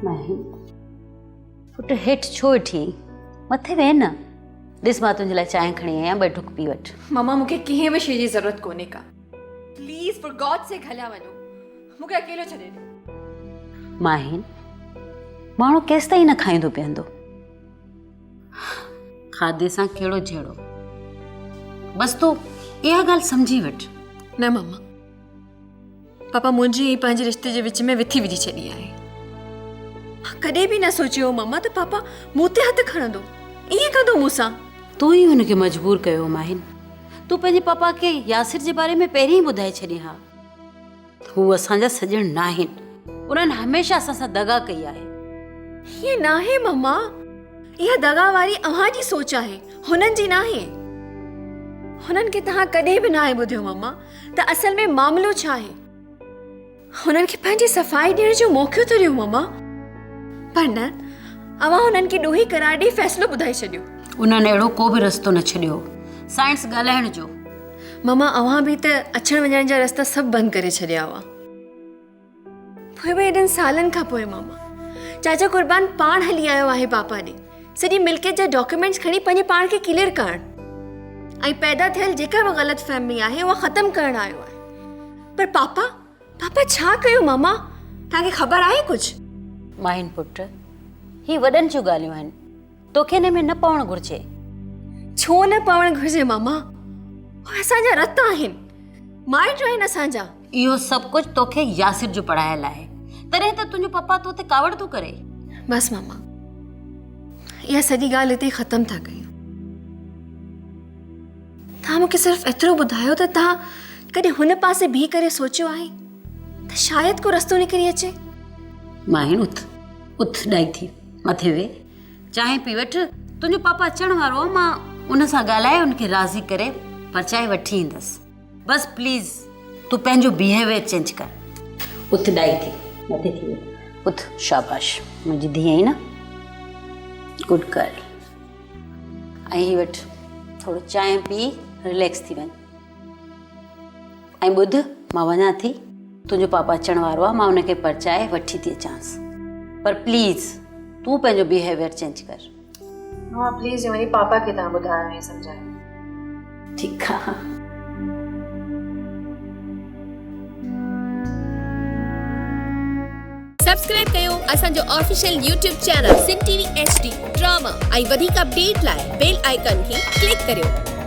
माहिन पुट हेठि छो वेठी मथे वेह न। ॾिस मां तुंहिंजे लाइ चांहि खणी आहियां, ॿ ढुक पी वठ। मम्मा मूंखे कंहिं बि शइ जी ज़रूरत कोन्हे का। प्लीज़ फॉर गॉड से हलिया वञो, मूंखे अकेलो छॾे ॾियो। माहिन माण्हू केसि ताईं न खाईंदो पीअंदो, खाधे सां कहिड़ो जहिड़ो। बसि तूं इहा ॻाल्हि सम्झी वठ। न मम्मा, पापा मुंहिंजी ऐं पंहिंजे रिश्ते जे विच में विथी विझी छॾी आहे। मां कॾहिं बि न सोचियो मम्मा त पापा मूं ते हथु खणंदो, ईअं कंदो मूंसां। तूं ई हुनखे मजबूर कयो माहिन। तूं पंहिंजे पापा खे यासिर जे बारे में पहिरीं ई ॿुधाए छॾी हा। हू असांजा सॼण न आहिनि, उन्हनि हमेशह असां सां दगा कई आहे। हीअं न आहे मम्मा, इहा दगा वारी अव्हां जी सोच आहे, हुननि जी न आहे। हुननि खे तव्हां कॾहिं बि न आहे ॿुधियो मम्मा त असल में मामिलो छा आहे। हुननि खे पंहिंजी सफ़ाई ॾियण जो मौक़ो त ॾियो मम्मा, पर न अव्हां हुननि खे ॾोही करार ॾेई फ़ैसिलो ॿुधाए छॾियो। उन्हनि अहिड़ो को बि रस्तो न छॾियो साइंस ॻाल्हाइण जो। मम्मा अव्हां बि त अचण वञण जा रस्ता सभु बंदि करे छॾिया हुआ। पोइ बि एॾनि सालनि खां पोइ मम्मा चाचा कुर्बान पाण हली आयो आहे पापा ॾे, सॼी मिल्कियत जा डॉक्यूमेंट्स खणी पंहिंजे पाण खे क्लियर करणु ऐं पैदा थियल जेका बि ग़लति फहमी आहे उहा ख़तमु करणु आयो आहे। पर पापा छा कयो मम्मा, तव्हांखे ख़बर आहे कुझु? माहिन पुट, ही वॾनि जूं ॻाल्हियूं आहिनि, तोखे हिन में न पवणु घुरिजे। छो न पवणु घुरिजे मम्मा, असांजा रत आहिनि, माइट आहिनि असांजा। इहो सभु कुझु तोखे यासिर जो पढ़ायल आहे, तॾहिं त तुंहिंजो पप्पा तो ते कावड़ थो करे। बसि मम्मा, इहा सॼी ॻाल्हि हिते ख़तमु था कयूं। तव्हां मूंखे सिर्फ़ु एतिरो ॿुधायो त तव्हां कॾहिं हुन पासे बीह करे सोचियो आहे त शायदि को रस्तो निकिरी अचे। माहिन उथ ॾाई थी, मथे वे चांहि पी वठ। तुंहिंजो पापा अचण वारो आहे, मां उन सां ॻाल्हाए उनखे राज़ी करे परचाए वठी ईंदसि। बसि प्लीज़ तूं पंहिंजो बिहेवियर चेंज कर। उथ ॾाई थी, मथे थी वे, उथ। शाबाश मुंहिंजी धीअ आई न, गुड गर्ल। ऐं ही वठ थोरो चांहि पी रिलैक्स थी वञ। ऐं ॿुध, मां वञा थी, तुंहिंजो पापा अचण वारो आहे, मां उनखे परचाए वठी थी अचांसि। पर प्लीज़ तूं पंहिंजो बिहेवियर चेंज कर। मां प्लीज़ वञी पापा खे तव्हां ॿुधायो ऐं सम्झायो। ठीकु आहे। सब्सक्राइब कयो असांजो official YouTube channel Singh TV HD drama ऐं वधीक अपडेट लाइ बेल आइकन खे क्लिक करियो।